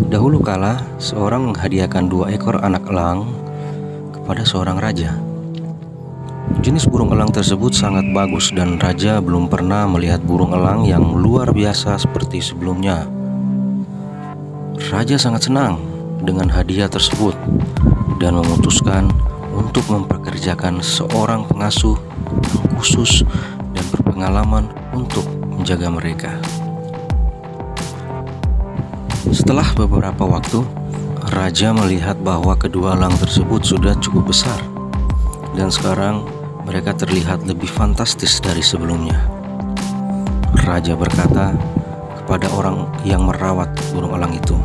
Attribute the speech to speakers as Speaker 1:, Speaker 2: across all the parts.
Speaker 1: Dahulu kala, seorang menghadiahkan 2 ekor anak elang kepada seorang raja. Jenis burung elang tersebut sangat bagus dan raja belum pernah melihat burung elang yang luar biasa seperti sebelumnya. Raja sangat senang dengan hadiah tersebut dan memutuskan untuk mempekerjakan seorang pengasuh yang khusus dan berpengalaman untuk menjaga mereka. Setelah beberapa waktu, raja melihat bahwa kedua elang tersebut sudah cukup besar dan sekarang mereka terlihat lebih fantastis dari sebelumnya. Raja berkata kepada orang yang merawat burung elang itu,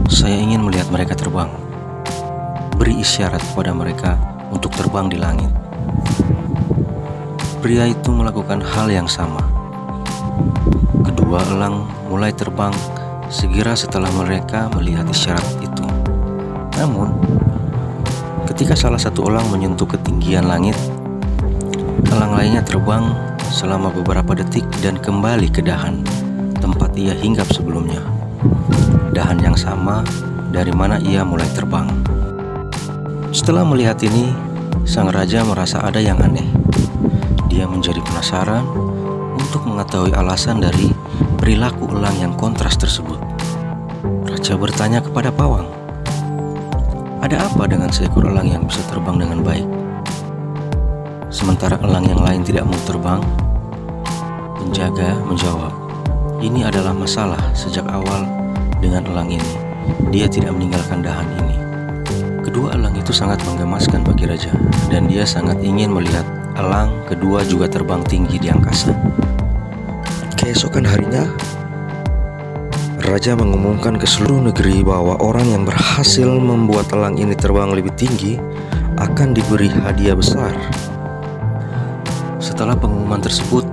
Speaker 1: "Saya ingin melihat mereka terbang. Beri isyarat kepada mereka untuk terbang di langit." Pria itu melakukan hal yang sama. Kedua elang mulai terbang segera setelah mereka melihat isyarat itu. Namun, ketika salah satu elang menyentuh ketinggian langit, elang lainnya terbang selama beberapa detik dan kembali ke dahan tempat ia hinggap sebelumnya. Dahan yang sama dari mana ia mulai terbang. Setelah melihat ini, sang raja merasa ada yang aneh. Dia menjadi penasaran untuk mengetahui alasan dari perilaku elang yang kontras tersebut. Raja bertanya kepada pawang, "Ada apa dengan seekor elang yang bisa terbang dengan baik, sementara elang yang lain tidak mau terbang?" Penjaga menjawab, "Ini adalah masalah sejak awal dengan elang ini. Dia tidak meninggalkan dahan ini." Kedua elang itu sangat menggemaskan bagi raja, dan dia sangat ingin melihat elang kedua juga terbang tinggi di angkasa. Keesokan harinya, raja mengumumkan ke seluruh negeri bahwa orang yang berhasil membuat elang ini terbang lebih tinggi akan diberi hadiah besar. Setelah pengumuman tersebut,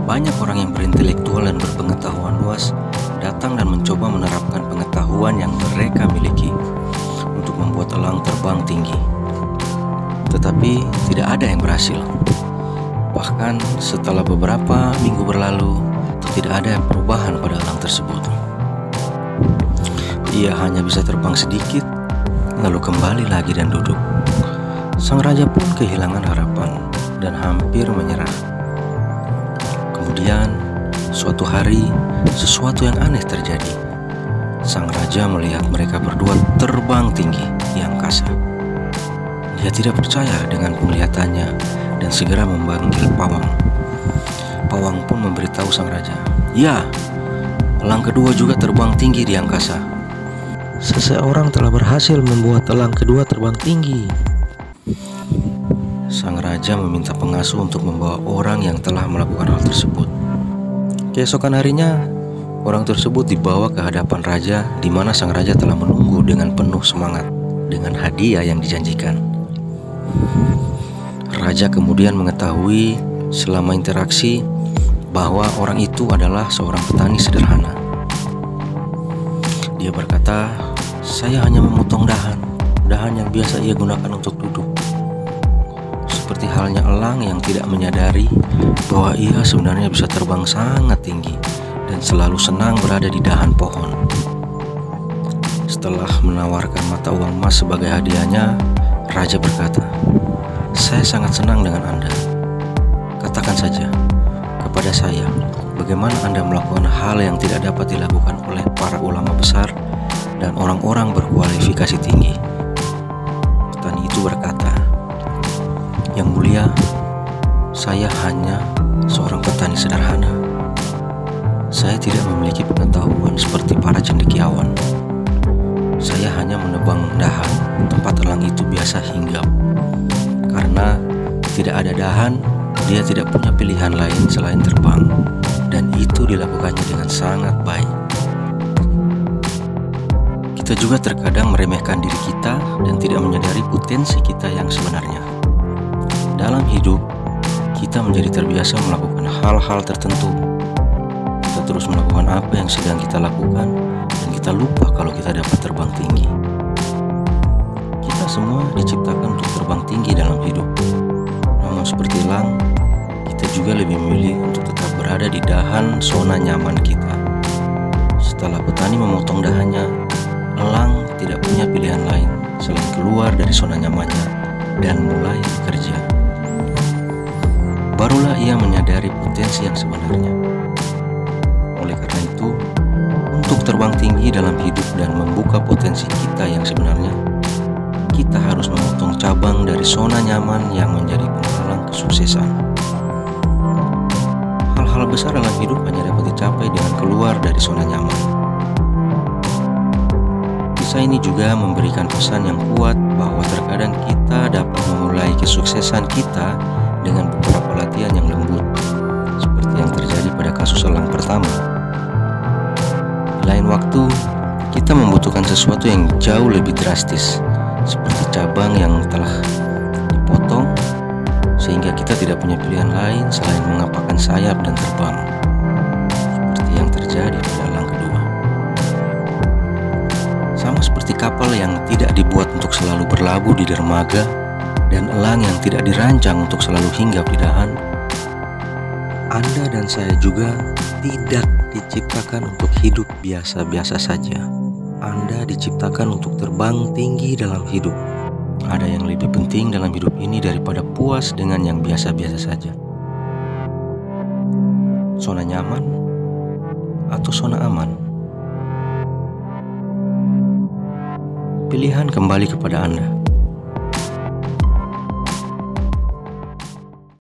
Speaker 1: banyak orang yang berintelektual dan berpengetahuan luas datang dan mencoba menerapkan pengetahuan yang mereka miliki untuk membuat elang terbang tinggi. Tetapi tidak ada yang berhasil. Bahkan setelah beberapa minggu berlalu, tidak ada perubahan pada elang tersebut. Ia hanya bisa terbang sedikit, lalu kembali lagi dan duduk. Sang raja pun kehilangan harapan dan hampir menyerah. Kemudian, suatu hari, sesuatu yang aneh terjadi. Sang raja melihat mereka berdua terbang tinggi di angkasa. Dia tidak percaya dengan penglihatannya dan segera memanggil pawang. Pawang pun memberitahu sang raja, "Ya, elang kedua juga terbang tinggi di angkasa. Seseorang telah berhasil membuat elang kedua terbang tinggi." Sang raja meminta pengasuh untuk membawa orang yang telah melakukan hal tersebut. Keesokan harinya, orang tersebut dibawa ke hadapan raja, di mana sang raja telah menunggu dengan penuh semangat dengan hadiah yang dijanjikan. Raja kemudian mengetahui selama interaksi bahwa orang itu adalah seorang petani sederhana. Dia berkata, "Saya hanya memotong dahan yang biasa ia gunakan untuk duduk." Seperti halnya elang yang tidak menyadari bahwa ia sebenarnya bisa terbang sangat tinggi dan selalu senang berada di dahan pohon. Setelah menawarkan mata uang emas sebagai hadiahnya, raja berkata, "Saya sangat senang dengan Anda. Katakan saja kepada saya, bagaimana Anda melakukan hal yang tidak dapat dilakukan oleh para ulama besar dan orang-orang berkualifikasi tinggi?" Petani itu berkata, "Yang mulia, saya hanya seorang petani sederhana. Saya tidak memiliki pengetahuan seperti para cendekiawan. Saya hanya menebang dahan tempat elang itu biasa hinggap. Karena tidak ada dahan, dia tidak punya pilihan lain selain terbang, dan itu dilakukannya dengan sangat baik." Kita juga terkadang meremehkan diri kita dan tidak menyadari potensi kita yang sebenarnya. Dalam hidup, kita menjadi terbiasa melakukan hal-hal tertentu. Kita terus melakukan apa yang sedang kita lakukan, dan kita lupa kalau kita dapat terbang tinggi. Kita semua diciptakan untuk terbang tinggi dalam hidup. Namun seperti elang, kita juga lebih memilih untuk tetap berada di dahan zona nyaman kita. Setelah petani memotong dahannya, elang tidak punya pilihan lain selain keluar dari zona nyamannya dan mulai bekerja. Barulah ia menyadari potensi yang sebenarnya. Oleh karena itu, untuk terbang tinggi dalam hidup dan membuka potensi kita yang sebenarnya, kita harus memotong cabang dari zona nyaman yang menjadi penghalang kesuksesan. Hal-hal besar dalam hidup hanya dapat dicapai dengan keluar dari zona nyaman. Kisah ini juga memberikan pesan yang kuat bahwa terkadang kita dapat memulai kesuksesan kita dengan beberapa latihan yang lembut, seperti yang terjadi pada kasus elang pertama. Di lain waktu, kita membutuhkan sesuatu yang jauh lebih drastis, seperti cabang yang telah dipotong, sehingga kita tidak punya pilihan lain selain mengepakkan sayap dan terbang, seperti yang terjadi pada elang kedua. Sama seperti kapal yang tidak dibuat untuk selalu berlabuh di dermaga, dan elang yang tidak dirancang untuk selalu hinggap di dahan, Anda dan saya juga tidak diciptakan untuk hidup biasa-biasa saja. Anda diciptakan untuk terbang tinggi dalam hidup. Ada yang lebih penting dalam hidup ini daripada puas dengan yang biasa-biasa saja. Zona nyaman atau zona aman? Pilihan kembali kepada Anda.